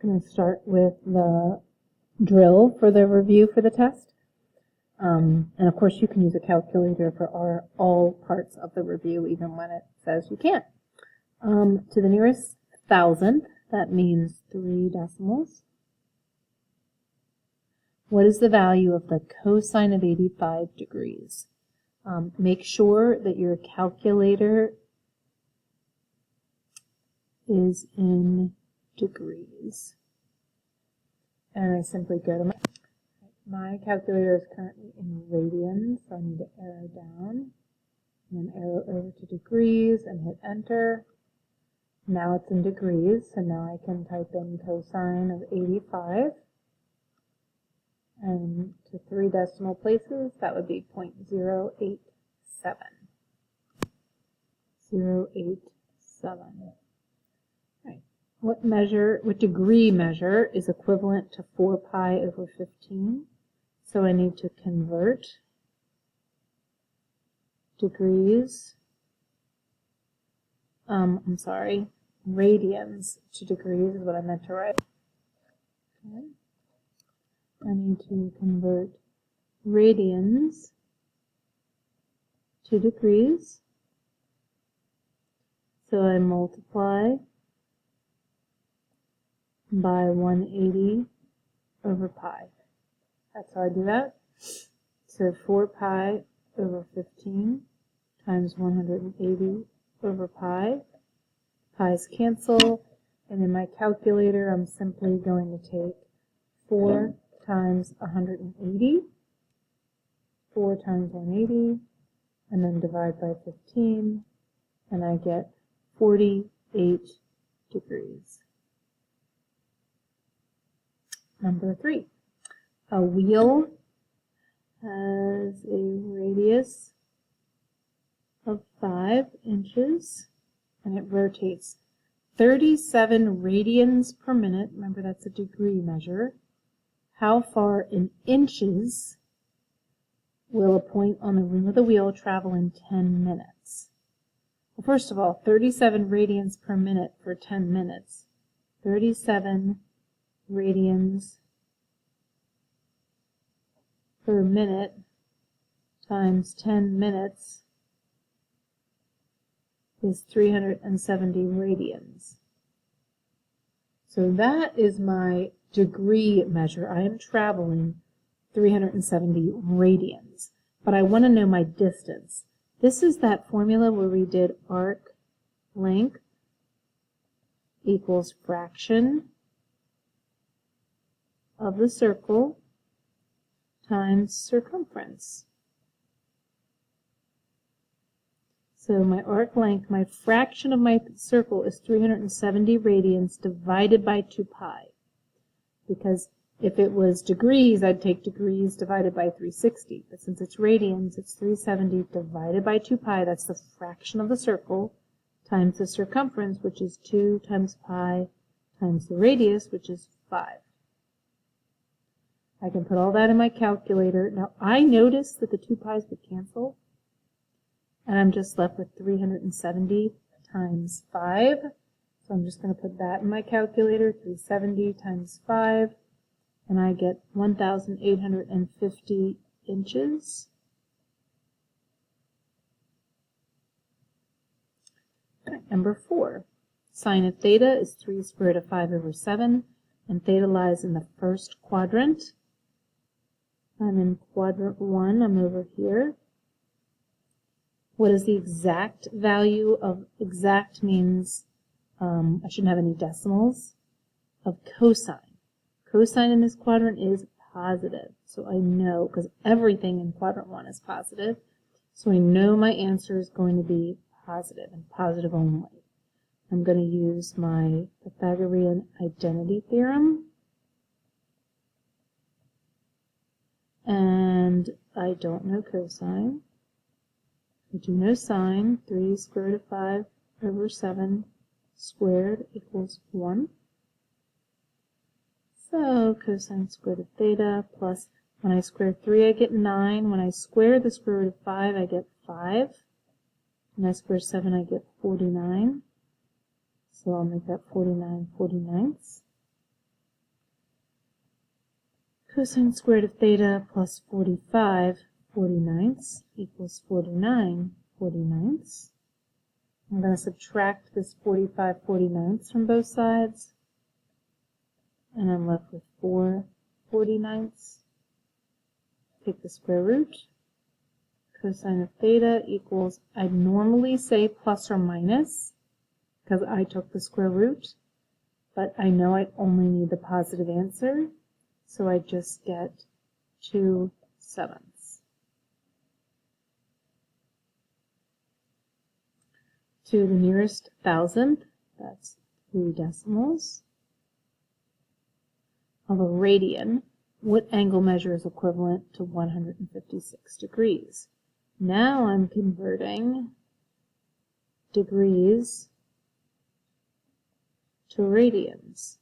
I'm going to start with the drill for the review for the test. And of course you can use a calculator for all parts of the review, even when it says you can't. To the nearest thousandth, that means 3 decimals. What is the value of the cosine of 85 degrees? Make sure that your calculator is in degrees. And I simply go to my calculator is currently in radians, so I need to arrow down, and then arrow over to degrees and hit enter. Now it's in degrees, so now I can type in cosine of 85. And to 3 decimal places, that would be 0.087. 0.87. Right. What degree measure is equivalent to 4 pi over 15? So I need to convert degrees, radians to degrees is what I meant to write. Okay. I need to convert radians to degrees. So I multiply by 180 over pi. That's how I do that. So 4 pi over 15 times 180 over pi. Pi's cancel. And in my calculator, I'm simply going to take 4 times 180, 4 times 180, and then divide by 15, and I get 48 degrees. Number 3. A wheel has a radius of 5 inches, and it rotates 37 radians per minute. Remember, that's a degree measure. How far in inches will a point on the rim of the wheel travel in 10 minutes? Well, first of all, 37 radians per minute for 10 minutes. 37 radians per minute times 10 minutes is 370 radians. So that is my degree measure. I am traveling 370 radians, but I want to know my distance. This is that formula where we did arc length equals fraction of the circle times circumference. So my arc length, my fraction of my circle is 370 radians divided by 2 pi. Because if it was degrees, I'd take degrees divided by 360. But since it's radians, it's 370 divided by 2 pi. That's the fraction of the circle times the circumference, which is 2 times pi times the radius, which is 5. I can put all that in my calculator. Now, I noticed that the 2 pi's would cancel, and I'm just left with 370 times 5. So I'm just going to put that in my calculator, 370 times 5, and I get 1,850 inches. Number 4. Sine of theta is 3 square root of 5 over 7, and theta lies in the first quadrant. I'm in quadrant 1. I'm over here. What is the exact value of, exact means I shouldn't have any decimals, of cosine. Cosine in this quadrant is positive. So I know, because everything in quadrant 1 is positive, so I know my answer is going to be positive, and positive only. I'm going to use my Pythagorean Identity Theorem. And I don't know cosine. I do know sine. 3 square root of 5 over 7 squared equals 1. So cosine squared of theta plus, when I square 3 I get 9. When I square the square root of 5 I get 5. When I square 7 I get 49. So I'll make that 49 49ths. Cosine squared of theta plus 45 49ths equals 49 49ths. I'm going to subtract this 45 49ths from both sides, and I'm left with 4 49ths. Take the square root. Cosine of theta equals, I'd normally say plus or minus, because I took the square root, but I know I only need the positive answer, so I just get 2/7. To the nearest thousandth, that's 3 decimals, of a radian, what angle measure is equivalent to 156 degrees? Now I'm converting degrees to radians.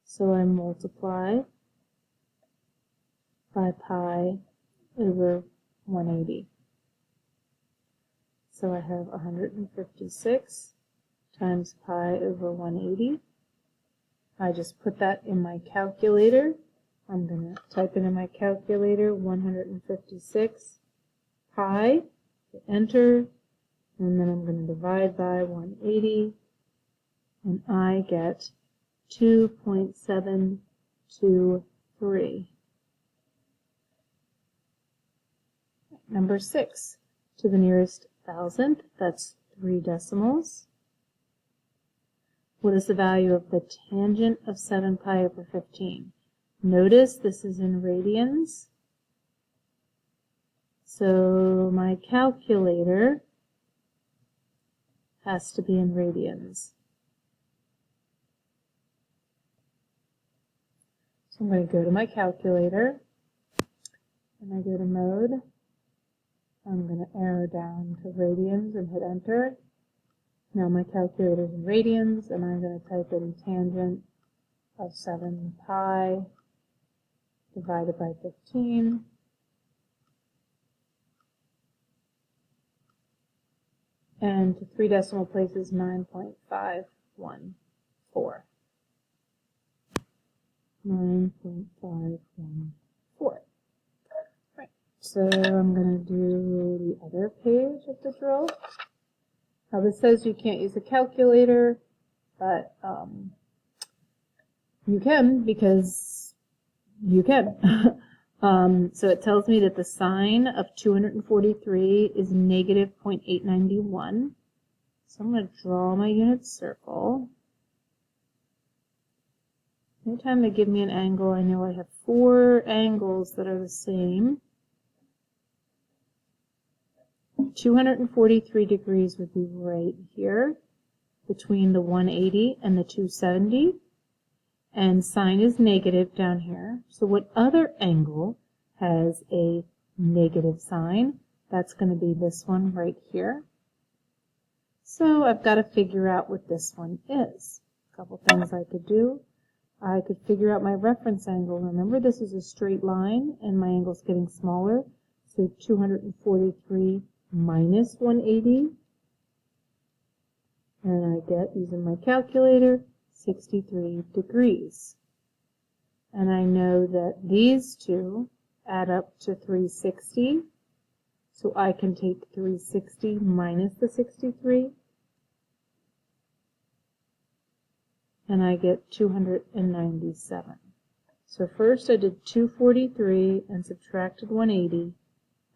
So I multiply by pi over 180. So I have 156 times pi over 180. I just put that in my calculator. I'm going to type it in my calculator, 156 pi, hit enter, and then I'm going to divide by 180, and I get 2.723. Number 6, to the nearest thousandth, that's 3 decimals. What is the value of the tangent of 7 pi over 15? Notice this is in radians, so my calculator has to be in radians. So I'm going to go to my calculator, and I go to mode. I'm going to arrow down to radians and hit enter. Now my calculator is in radians, and I'm going to type in tangent of 7 pi divided by 15. And to 3 decimal places, 9.514. 9.514. Right. So I'm going to do the other page of the drill. Now this says you can't use a calculator, but you can, because you can. So it tells me that the sine of 243 is negative 0.891. So I'm going to draw my unit circle. Anytime they give me an angle, I know I have 4 angles that are the same. 243 degrees would be right here between the 180 and the 270. And sine is negative down here. So what other angle has a negative sign? That's going to be this one right here. So I've got to figure out what this one is. A couple things I could do. I could figure out my reference angle. Remember, this is a straight line, and my angle's getting smaller. So 243 minus 180. And I get, using my calculator, 63 degrees. And I know that these two add up to 360. So I can take 360 minus the 63. And I get 297. So first I did 243 and subtracted 180.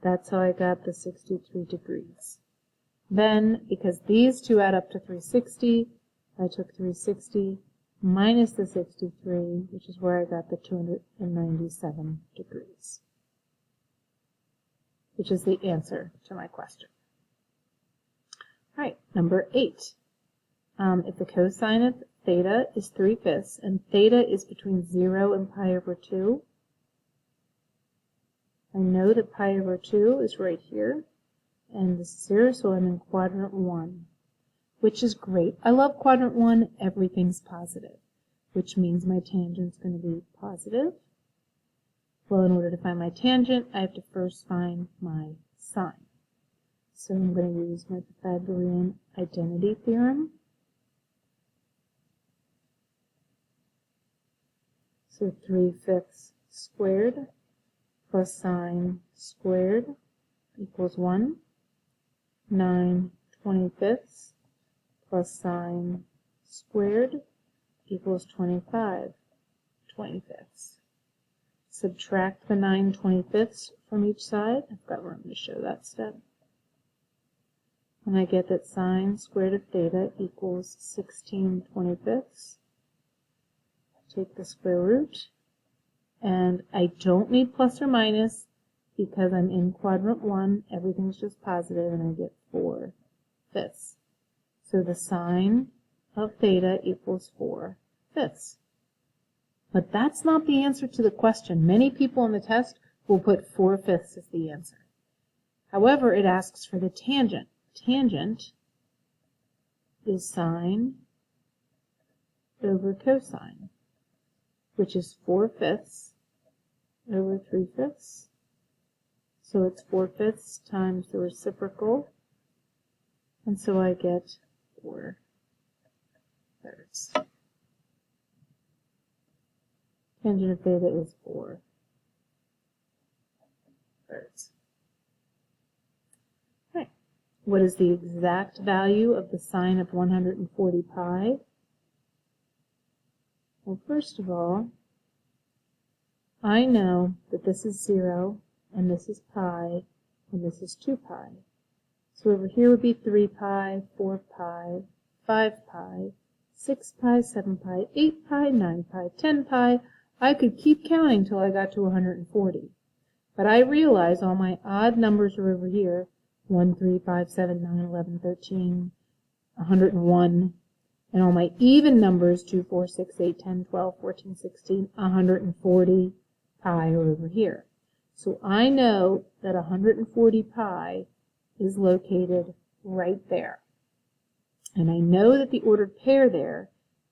That's how I got the 63 degrees. Then, because these two add up to 360, I took 360 minus the 63, which is where I got the 297 degrees, which is the answer to my question. All right, number 8. If the cosine of theta is 3/5 and theta is between 0 and pi over 2, I know that pi over 2 is right here, and this is 0, so I'm in quadrant 1, which is great. I love quadrant 1. Everything's positive, which means my tangent's going to be positive. Well, in order to find my tangent, I have to first find my sine. So I'm going to use my Pythagorean Identity theorem. So So 3/5 squared plus sine squared equals 1. 9/25 plus sine squared equals 25/25. Subtract the 9/25 from each side. I've got room to show that step. And I get that sine squared of theta equals 16/25. Take the square root. And I don't need plus or minus because I'm in quadrant 1. Everything's just positive, and I get 4/5. So the sine of theta equals 4/5. But that's not the answer to the question. Many people in the test will put 4/5 as the answer. However, it asks for the tangent. Tangent is sine over cosine, which is 4/5 over 3/5. So it's 4/5 times the reciprocal, and so I get 4/3. Tangent of theta is 4/3. Okay. What is the exact value of the sine of 140 pi? Well, first of all, I know that this is 0, and this is pi, and this is 2 pi. So over here would be 3 pi, 4 pi, 5 pi, 6 pi, 7 pi, 8 pi, 9 pi, 10 pi. I could keep counting till I got to 140. But I realize all my odd numbers are over here. 1, 3, 5, 7, 9, 11, 13, 101. And all my even numbers, 2, 4, 6, 8, 10, 12, 14, 16, 140 pi are over here. So I know that 140 pi is located right there. And I know that the ordered pair there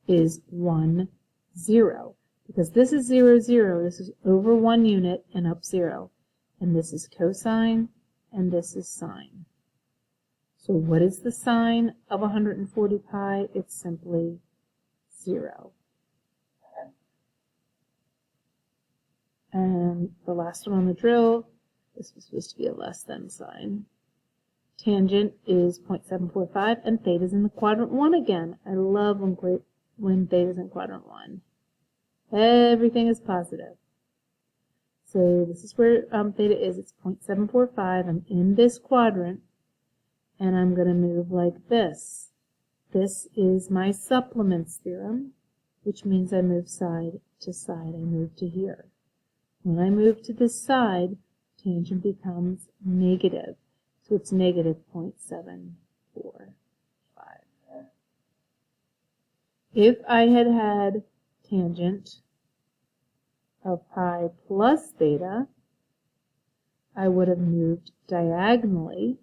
is 1, 0. Because this is 0, 0, this is over 1 unit and up 0. And this is cosine, and this is sine. So what is the sine of 140 pi? It's simply 0. And the last one on the drill, this was supposed to be a less than sign. Tangent is 0.745, and theta's in the quadrant 1 again. I love when theta's in quadrant 1. Everything is positive. So this is where theta is. It's 0.745. I'm in this quadrant, and I'm going to move like this. This is my supplements theorem, which means I move side to side. I move to here. When I move to this side, tangent becomes negative. So it's negative 0.745. If I had had tangent of pi plus theta, I would have moved diagonally,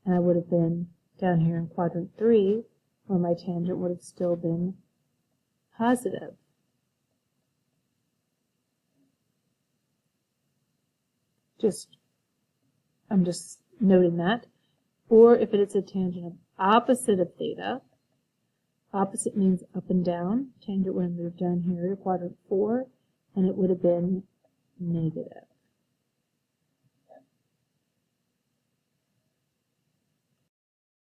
and I would have been down here in quadrant 3, where my tangent would have still been positive. I'm just noting that. Or if it is a tangent of opposite of theta, opposite means up and down. Tangent would have moved down here to quadrant 4, and it would have been negative.